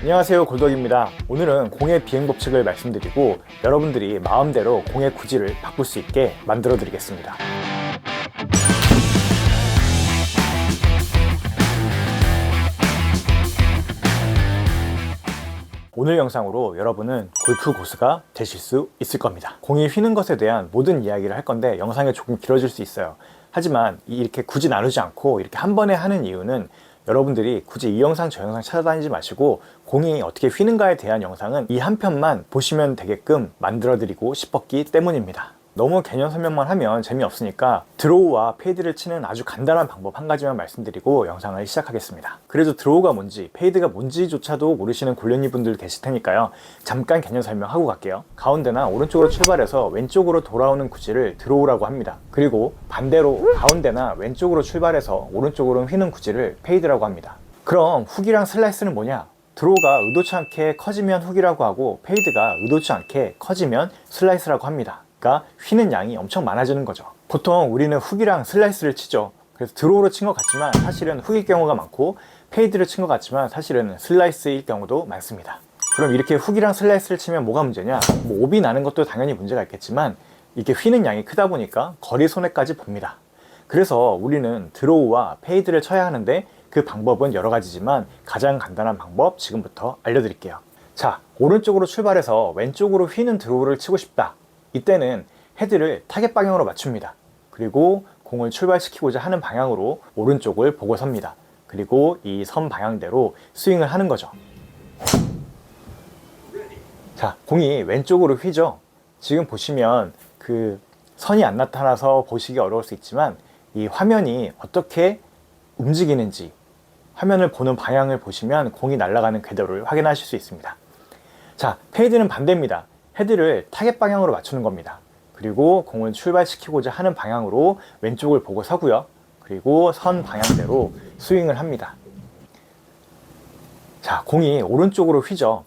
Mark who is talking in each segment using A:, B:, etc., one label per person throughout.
A: 안녕하세요, 골덕입니다. 오늘은 공의 비행 법칙을 말씀드리고 여러분들이 마음대로 공의 구질을 바꿀 수 있게 만들어 드리겠습니다. 오늘 영상으로 여러분은 골프 고수가 되실 수 있을 겁니다. 공이 휘는 것에 대한 모든 이야기를 할 건데 영상이 조금 길어질 수 있어요. 하지만 이렇게 굳이 나누지 않고 이렇게 한 번에 하는 이유는 여러분들이 굳이 이 영상 저 영상 찾아다니지 마시고 공이 어떻게 휘는가에 대한 영상은 이 한 편만 보시면 되게끔 만들어 드리고 싶었기 때문입니다. 너무 개념 설명만 하면 재미없으니까 드로우와 페이드를 치는 아주 간단한 방법 한 가지만 말씀드리고 영상을 시작하겠습니다. 그래도 드로우가 뭔지 페이드가 뭔지조차도 모르시는 골련이 분들 계실 테니까요, 잠깐 개념 설명하고 갈게요. 가운데나 오른쪽으로 출발해서 왼쪽으로 돌아오는 구질을 드로우라고 합니다. 그리고 반대로 가운데나 왼쪽으로 출발해서 오른쪽으로 휘는 구질을 페이드라고 합니다. 그럼 훅이랑 슬라이스는 뭐냐? 드로우가 의도치 않게 커지면 훅이라고 하고 페이드가 의도치 않게 커지면 슬라이스라고 합니다. 휘는 양이 엄청 많아지는 거죠. 보통 우리는 훅이랑 슬라이스를 치죠. 그래서 드로우로 친 것 같지만 사실은 훅일 경우가 많고, 페이드를 친 것 같지만 사실은 슬라이스일 경우도 많습니다. 그럼 이렇게 훅이랑 슬라이스를 치면 뭐가 문제냐? 오비 나는 것도 당연히 문제가 있겠지만 이게 휘는 양이 크다 보니까 거리 손해까지 봅니다. 그래서 우리는 드로우와 페이드를 쳐야 하는데 그 방법은 여러 가지지만 가장 간단한 방법 지금부터 알려드릴게요. 자, 오른쪽으로 출발해서 왼쪽으로 휘는 드로우를 치고 싶다. 이때는 헤드를 타겟 방향으로 맞춥니다. 그리고 공을 출발시키고자 하는 방향으로 오른쪽을 보고 섭니다. 그리고 이 선 방향대로 스윙을 하는 거죠. 자, 공이 왼쪽으로 휘죠. 지금 보시면 그 선이 안 나타나서 보시기 어려울 수 있지만 이 화면이 어떻게 움직이는지, 화면을 보는 방향을 보시면 공이 날아가는 궤도를 확인하실 수 있습니다. 자, 페이드는 반대입니다. 헤드를 타겟 방향으로 맞추는 겁니다. 그리고 공을 출발시키고자 하는 방향으로 왼쪽을 보고 서고요. 그리고 선 방향대로 스윙을 합니다. 자, 공이 오른쪽으로 휘죠.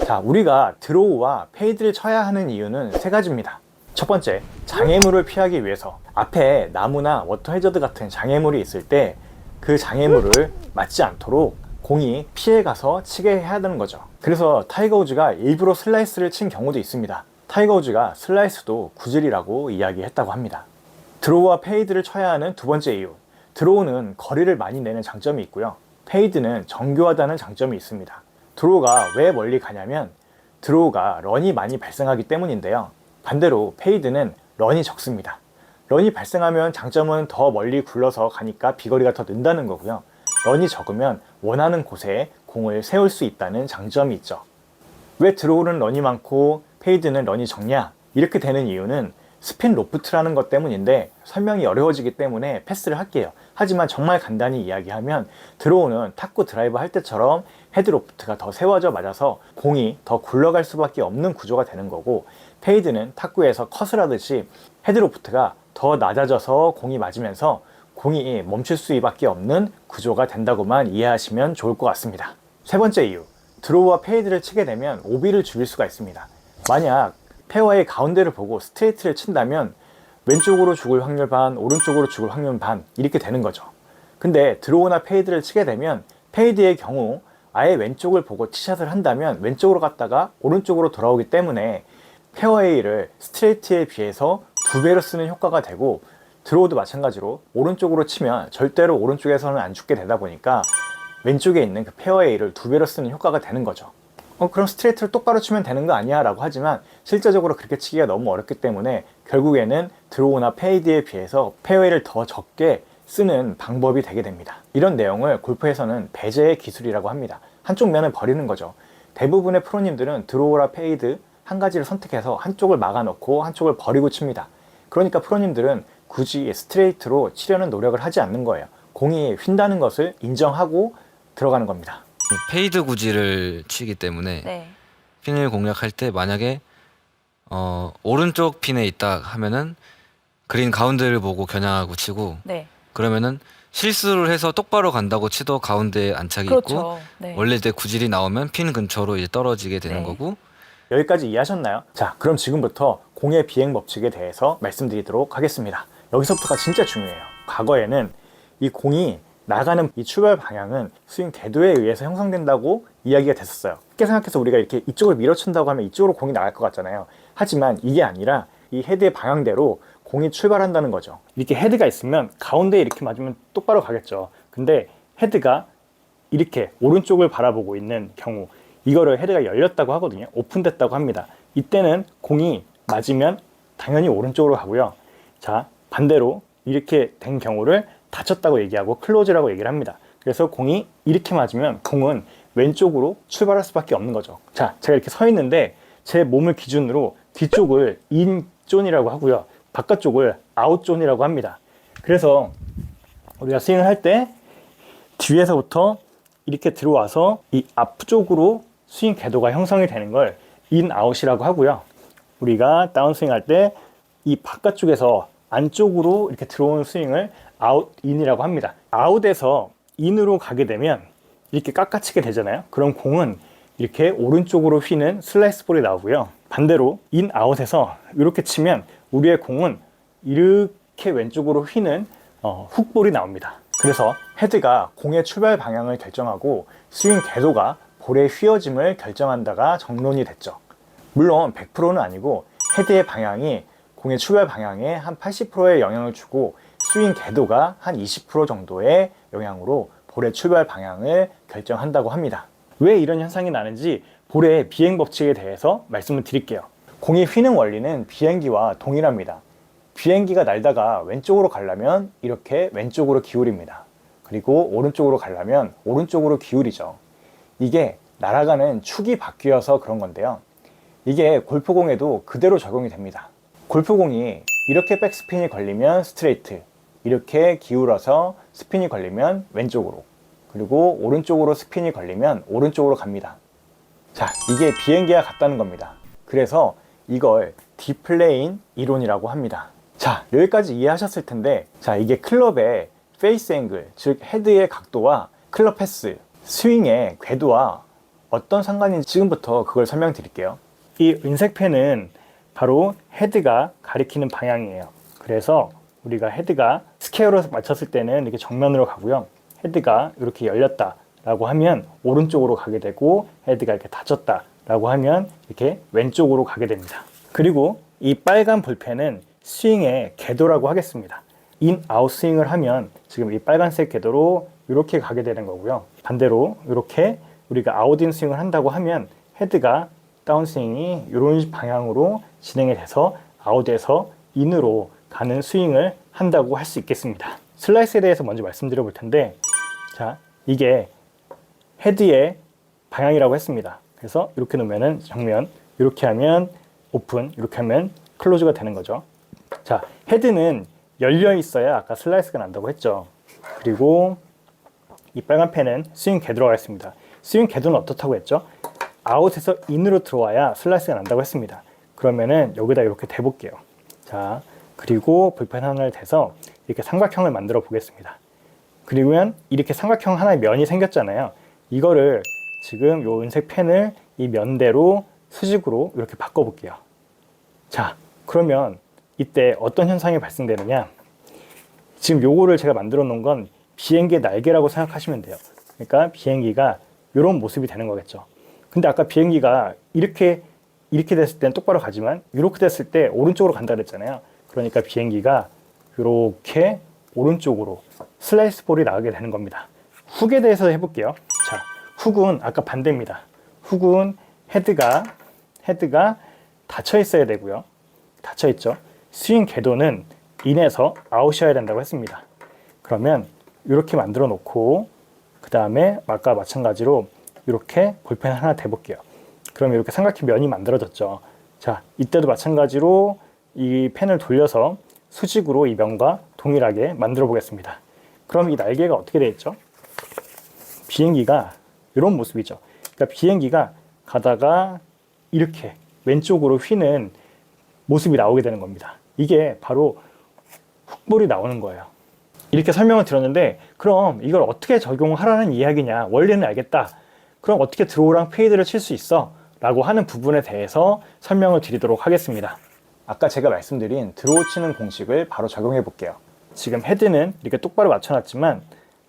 A: 자, 우리가 드로우와 페이드를 쳐야 하는 이유는 세 가지입니다. 첫 번째, 장애물을 피하기 위해서. 앞에 나무나 워터 해저드 같은 장애물이 있을 때 그 장애물을 맞지 않도록 공이 피해가서 치게 해야 되는 거죠. 그래서 타이거 우즈가 일부러 슬라이스를 친 경우도 있습니다. 타이거 우즈가 슬라이스도 구질이라고 이야기했다고 합니다. 드로우와 페이드를 쳐야 하는 두 번째 이유, 드로우는 거리를 많이 내는 장점이 있고요, 페이드는 정교하다는 장점이 있습니다. 드로우가 왜 멀리 가냐면 드로우가 런이 많이 발생하기 때문인데요, 반대로 페이드는 런이 적습니다. 런이 발생하면 장점은 더 멀리 굴러서 가니까 비거리가 더 는다는 거고요, 런이 적으면 원하는 곳에 공을 세울 수 있다는 장점이 있죠. 왜 드로우는 런이 많고 페이드는 런이 적냐? 이렇게 되는 이유는 스핀 로프트라는 것 때문인데 설명이 어려워지기 때문에 패스를 할게요. 하지만 정말 간단히 이야기하면 드로우는 탁구 드라이브 할 때처럼 헤드 로프트가 더 세워져 맞아서 공이 더 굴러갈 수밖에 없는 구조가 되는 거고, 페이드는 탁구에서 컷을 하듯이 헤드 로프트가 더 낮아져서 공이 맞으면서 공이 멈출 수밖에 없는 구조가 된다고만 이해하시면 좋을 것 같습니다. 세 번째 이유, 드로우와 페이드를 치게 되면 오비를 줄일 수가 있습니다. 만약 페어웨이 가운데를 보고 스트레이트를 친다면 왼쪽으로 죽을 확률 반, 오른쪽으로 죽을 확률 반, 이렇게 되는 거죠. 근데 드로우나 페이드를 치게 되면 페이드의 경우 아예 왼쪽을 보고 티샷을 한다면 왼쪽으로 갔다가 오른쪽으로 돌아오기 때문에 페어웨이를 스트레이트에 비해서 2배로 쓰는 효과가 되고, 드로우도 마찬가지로 오른쪽으로 치면 절대로 오른쪽에서는 안 죽게 되다 보니까 왼쪽에 있는 그 페어웨이를 2배로 쓰는 효과가 되는 거죠. 그럼 스트레이트를 똑바로 치면 되는 거 아니야? 라고 하지만 실제적으로 그렇게 치기가 너무 어렵기 때문에 결국에는 드로우나 페이드에 비해서 페어웨이를 더 적게 쓰는 방법이 되게 됩니다. 이런 내용을 골프에서는 배제의 기술이라고 합니다. 한쪽 면을 버리는 거죠. 대부분의 프로님들은 드로우나 페이드 한 가지를 선택해서 한쪽을 막아놓고 한쪽을 버리고 칩니다. 그러니까 프로님들은 굳이 스트레이트로 치려는 노력을 하지 않는 거예요. 공이 휜다는 것을 인정하고 들어가는 겁니다.
B: 페이드 구질을 치기 때문에
C: 네.
B: 핀을 공략할 때 만약에 오른쪽 핀에 있다 하면은 그린 가운데를 보고 겨냥하고 치고,
C: 네.
B: 그러면은 실수를 해서 똑바로 간다고 치도 가운데에 안착이
C: 그렇죠.
B: 있고,
C: 네.
B: 원래 내 구질이 나오면 핀 근처로 이제 떨어지게 되는
C: 네.
B: 거고.
A: 여기까지 이해하셨나요? 자, 그럼 지금부터 공의 비행 법칙에 대해서 말씀드리도록 하겠습니다. 여기서부터가 진짜 중요해요. 과거에는 이 공이 나가는 이 출발 방향은 스윙 궤도에 의해서 형성된다고 이야기가 됐었어요. 쉽게 생각해서 우리가 이렇게 이쪽을 밀어친다고 하면 이쪽으로 공이 나갈 것 같잖아요. 하지만 이게 아니라 이 헤드의 방향대로 공이 출발한다는 거죠. 이렇게 헤드가 있으면 가운데에 이렇게 맞으면 똑바로 가겠죠. 근데 헤드가 이렇게 오른쪽을 바라보고 있는 경우, 이거를 헤드가 열렸다고 하거든요. 오픈됐다고 합니다. 이때는 공이 맞으면 당연히 오른쪽으로 가고요. 자, 반대로 이렇게 된 경우를 닫혔다고 얘기하고 클로즈라고 얘기를 합니다. 그래서 공이 이렇게 맞으면 공은 왼쪽으로 출발할 수밖에 없는 거죠. 자, 제가 이렇게 서 있는데 제 몸을 기준으로 뒤쪽을 인존이라고 하고요. 바깥쪽을 아웃존이라고 합니다. 그래서 우리가 스윙을 할 때 뒤에서부터 이렇게 들어와서 이 앞쪽으로 스윙 궤도가 형성이 되는 걸 인아웃이라고 하고요. 우리가 다운스윙 할 때 이 바깥쪽에서 안쪽으로 이렇게 들어오는 스윙을 아웃인이라고 합니다. 아웃에서 인으로 가게 되면 이렇게 깎아치게 되잖아요. 그럼 공은 이렇게 오른쪽으로 휘는 슬라이스 볼이 나오고요. 반대로 인아웃에서 이렇게 치면 우리의 공은 이렇게 왼쪽으로 휘는 훅볼이 나옵니다. 그래서 헤드가 공의 출발 방향을 결정하고 스윙 궤도가 볼의 휘어짐을 결정한다가 정론이 됐죠. 물론 100%는 아니고 헤드의 방향이 공의 출발 방향에 한 80%의 영향을 주고 스윙 궤도가 한 20% 정도의 영향으로 볼의 출발 방향을 결정한다고 합니다. 왜 이런 현상이 나는지 볼의 비행 법칙에 대해서 말씀을 드릴게요. 공이 휘는 원리는 비행기와 동일합니다. 비행기가 날다가 왼쪽으로 가려면 이렇게 왼쪽으로 기울입니다. 그리고 오른쪽으로 가려면 오른쪽으로 기울이죠. 이게 날아가는 축이 바뀌어서 그런 건데요. 이게 골프공에도 그대로 적용이 됩니다. 골프공이 이렇게 백스핀이 걸리면 스트레이트, 이렇게 기울어서 스핀이 걸리면 왼쪽으로, 그리고 오른쪽으로 스핀이 걸리면 오른쪽으로 갑니다. 자, 이게 비행기와 같다는 겁니다. 그래서 이걸 디플레인 이론이라고 합니다. 자, 여기까지 이해하셨을 텐데, 자, 이게 클럽의 페이스 앵글, 즉 헤드의 각도와 클럽 패스, 스윙의 궤도와 어떤 상관인지 지금부터 그걸 설명드릴게요. 이 은색 펜은 바로 헤드가 가리키는 방향이에요. 그래서 우리가 헤드가 스퀘어로 맞췄을 때는 이렇게 정면으로 가고요. 헤드가 이렇게 열렸다 라고 하면 오른쪽으로 가게 되고, 헤드가 이렇게 닫혔다 라고 하면 이렇게 왼쪽으로 가게 됩니다. 그리고 이 빨간 볼펜은 스윙의 궤도라고 하겠습니다. 인, 아웃 스윙을 하면 지금 이 빨간색 궤도로 이렇게 가게 되는 거고요. 반대로 이렇게 우리가 아웃인 스윙을 한다고 하면 헤드가 다운스윙이 이런 방향으로 진행이 돼서 아웃에서 인으로 가는 스윙을 한다고 할 수 있겠습니다. 슬라이스에 대해서 먼저 말씀드려 볼 텐데, 자, 이게 헤드의 방향이라고 했습니다. 그래서 이렇게 놓으면은 정면, 이렇게 하면 오픈, 이렇게 하면 클로즈가 되는 거죠. 자, 헤드는 열려 있어야 아까 슬라이스가 난다고 했죠. 그리고 이 빨간 펜은 스윙 궤도가 있습니다. 스윙 궤도는 어떻다고 했죠? 아웃에서 인으로 들어와야 슬라이스가 난다고 했습니다. 그러면은 여기다 이렇게 대볼게요. 자, 그리고 볼펜 하나를 대서 이렇게 삼각형을 만들어 보겠습니다. 그리고면 이렇게 삼각형 하나의 면이 생겼잖아요. 이거를 지금 요 은색 펜을 이 면대로 수직으로 이렇게 바꿔 볼게요. 자, 그러면 이때 어떤 현상이 발생되느냐? 지금 요거를 제가 만들어 놓은 건 비행기의 날개라고 생각하시면 돼요. 그러니까 비행기가 이런 모습이 되는 거겠죠. 근데 아까 비행기가 이렇게 됐을 때는 똑바로 가지만 이렇게 됐을 때 오른쪽으로 간다 그랬잖아요. 그러니까 비행기가 이렇게 오른쪽으로 슬라이스 볼이 나가게 되는 겁니다. 훅에 대해서 해볼게요. 자, 훅은 아까 반대입니다. 훅은 헤드가 닫혀 있어야 되고요. 닫혀 있죠. 스윙 궤도는 인에서 아웃이어야 된다고 했습니다. 그러면 이렇게 만들어 놓고 그 다음에 아까 마찬가지로 이렇게 볼펜 하나 대볼게요. 그럼 이렇게 삼각형 면이 만들어졌죠. 자, 이때도 마찬가지로 이 펜을 돌려서 수직으로 이 면과 동일하게 만들어 보겠습니다. 그럼 이 날개가 어떻게 되어 있죠? 비행기가 이런 모습이죠. 그러니까 비행기가 가다가 이렇게 왼쪽으로 휘는 모습이 나오게 되는 겁니다. 이게 바로 훅볼이 나오는 거예요. 이렇게 설명을 드렸는데, 그럼 이걸 어떻게 적용하라는 이야기냐? 원리는 알겠다. 그럼 어떻게 드로우랑 페이드를 칠 수 있어? 라고 하는 부분에 대해서 설명을 드리도록 하겠습니다. 아까 제가 말씀드린 드로우 치는 공식을 바로 적용해 볼게요. 지금 헤드는 이렇게 똑바로 맞춰놨지만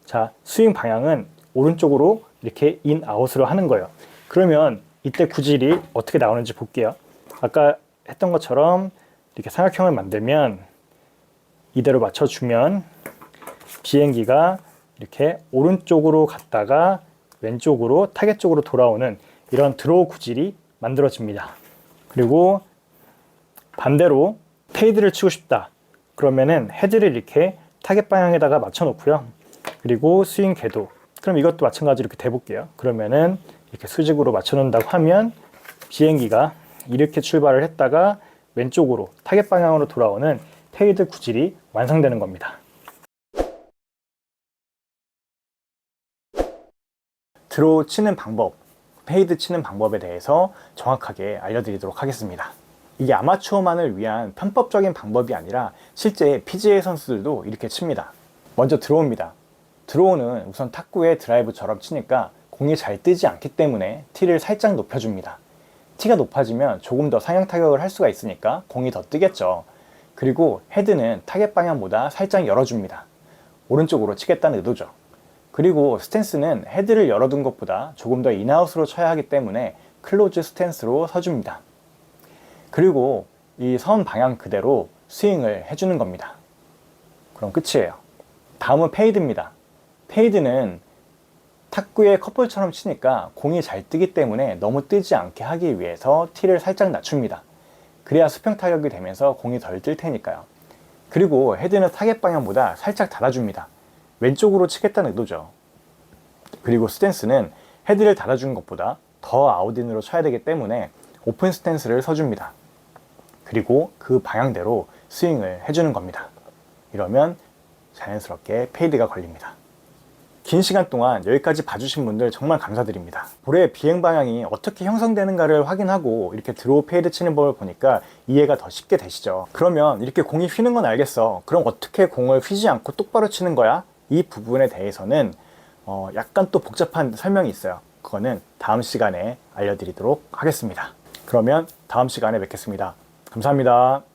A: 자, 스윙 방향은 오른쪽으로 이렇게 인, 아웃으로 하는 거예요. 그러면 이때 구질이 어떻게 나오는지 볼게요. 아까 했던 것처럼 이렇게 삼각형을 만들면 이대로 맞춰주면 비행기가 이렇게 오른쪽으로 갔다가 왼쪽으로 타겟 쪽으로 돌아오는 이런 드로우 구질이 만들어집니다. 그리고 반대로 페이드를 치고 싶다. 그러면은 헤드를 이렇게 타겟 방향에다가 맞춰 놓고요. 그리고 스윙 궤도. 그럼 이것도 마찬가지로 이렇게 대볼게요. 그러면은 이렇게 수직으로 맞춰 놓는다고 하면 비행기가 이렇게 출발을 했다가 왼쪽으로 타겟 방향으로 돌아오는 페이드 구질이 완성되는 겁니다. 드로우 치는 방법, 페이드 치는 방법에 대해서 정확하게 알려드리도록 하겠습니다. 이게 아마추어만을 위한 편법적인 방법이 아니라 실제 PGA 선수들도 이렇게 칩니다. 먼저 드로우입니다. 드로우는 우선 탁구의 드라이브처럼 치니까 공이 잘 뜨지 않기 때문에 티를 살짝 높여줍니다. 티가 높아지면 조금 더 상향 타격을 할 수가 있으니까 공이 더 뜨겠죠. 그리고 헤드는 타겟 방향보다 살짝 열어줍니다. 오른쪽으로 치겠다는 의도죠. 그리고 스탠스는 헤드를 열어둔 것보다 조금 더 인아웃으로 쳐야 하기 때문에 클로즈 스탠스로 서줍니다. 그리고 이 선 방향 그대로 스윙을 해주는 겁니다. 그럼 끝이에요. 다음은 페이드입니다. 페이드는 탁구의 커플처럼 치니까 공이 잘 뜨기 때문에 너무 뜨지 않게 하기 위해서 티를 살짝 낮춥니다. 그래야 수평 타격이 되면서 공이 덜 뜰 테니까요. 그리고 헤드는 타겟 방향보다 살짝 닫아줍니다. 왼쪽으로 치겠다는 의도죠. 그리고 스탠스는 헤드를 닫아주는 것보다 더 아웃인으로 쳐야 되기 때문에 오픈 스탠스를 서줍니다. 그리고 그 방향대로 스윙을 해주는 겁니다. 이러면 자연스럽게 페이드가 걸립니다. 긴 시간 동안 여기까지 봐주신 분들 정말 감사드립니다. 볼의 비행 방향이 어떻게 형성되는가를 확인하고 이렇게 드로우 페이드 치는 법을 보니까 이해가 더 쉽게 되시죠. 그러면 이렇게 공이 휘는 건 알겠어. 그럼 어떻게 공을 휘지 않고 똑바로 치는 거야? 이 부분에 대해서는 약간 또 복잡한 설명이 있어요. 그거는 다음 시간에 알려드리도록 하겠습니다. 그러면 다음 시간에 뵙겠습니다. 감사합니다.